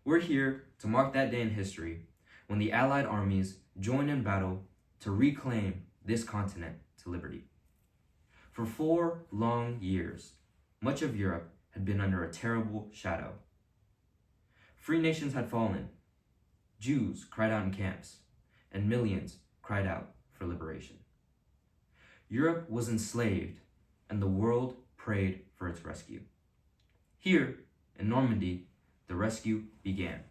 We're here to mark that day in history when the Allied armies joined in battle to reclaim this continent to liberty. For 4 long years, much of Europe had been under a terrible shadow. Free nations had fallen, Jews cried out in camps, and millions cried out for liberation. Europe was enslaved, and the world prayed for its rescue. Here, in Normandy, the rescue began.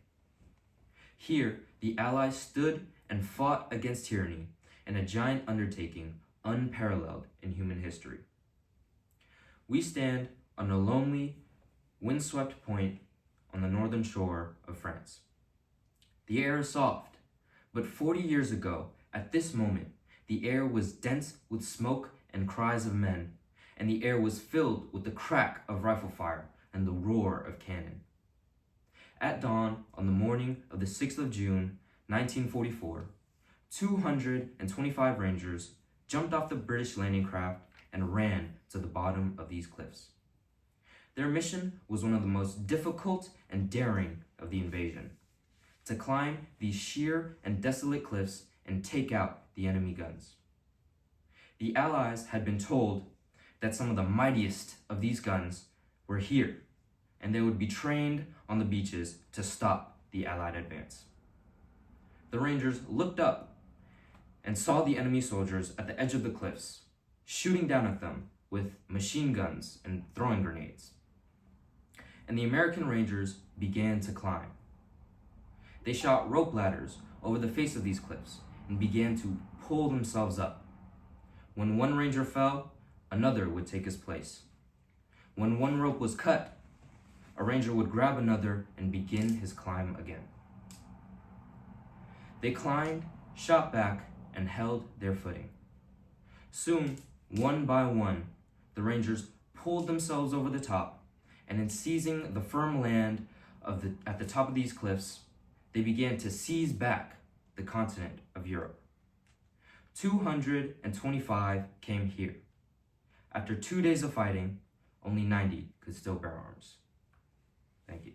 Here, the Allies stood and fought against tyranny in a giant undertaking unparalleled in human history. We stand on a lonely, windswept point on the northern shore of France. The air is soft, but 40 years ago, at this moment, the air was dense with smoke and cries of men, and the air was filled with the crack of rifle fire and the roar of cannon. At dawn on the morning of the 6th of June, 1944, 225 Rangers jumped off the British landing craft and ran to the bottom of these cliffs. Their mission was one of the most difficult and daring of the invasion: to climb these sheer and desolate cliffs and take out the enemy guns. The Allies had been told that some of the mightiest of these guns were here, and they would be trained on the beaches to stop the Allied advance. The Rangers looked up and saw the enemy soldiers at the edge of the cliffs, shooting down at them with machine guns and throwing grenades. And the American Rangers began to climb. They shot rope ladders over the face of these cliffs and began to pull themselves up. When one Ranger fell, another would take his place. When one rope was cut, a Ranger would grab another and begin his climb again. They climbed, shot back, and held their footing. Soon, one by one, the Rangers pulled themselves over the top, and in seizing the firm land at the top of these cliffs, they began to seize back the continent of Europe. 225 came here. After 2 days of fighting, only 90 could still bear arms. Thank you.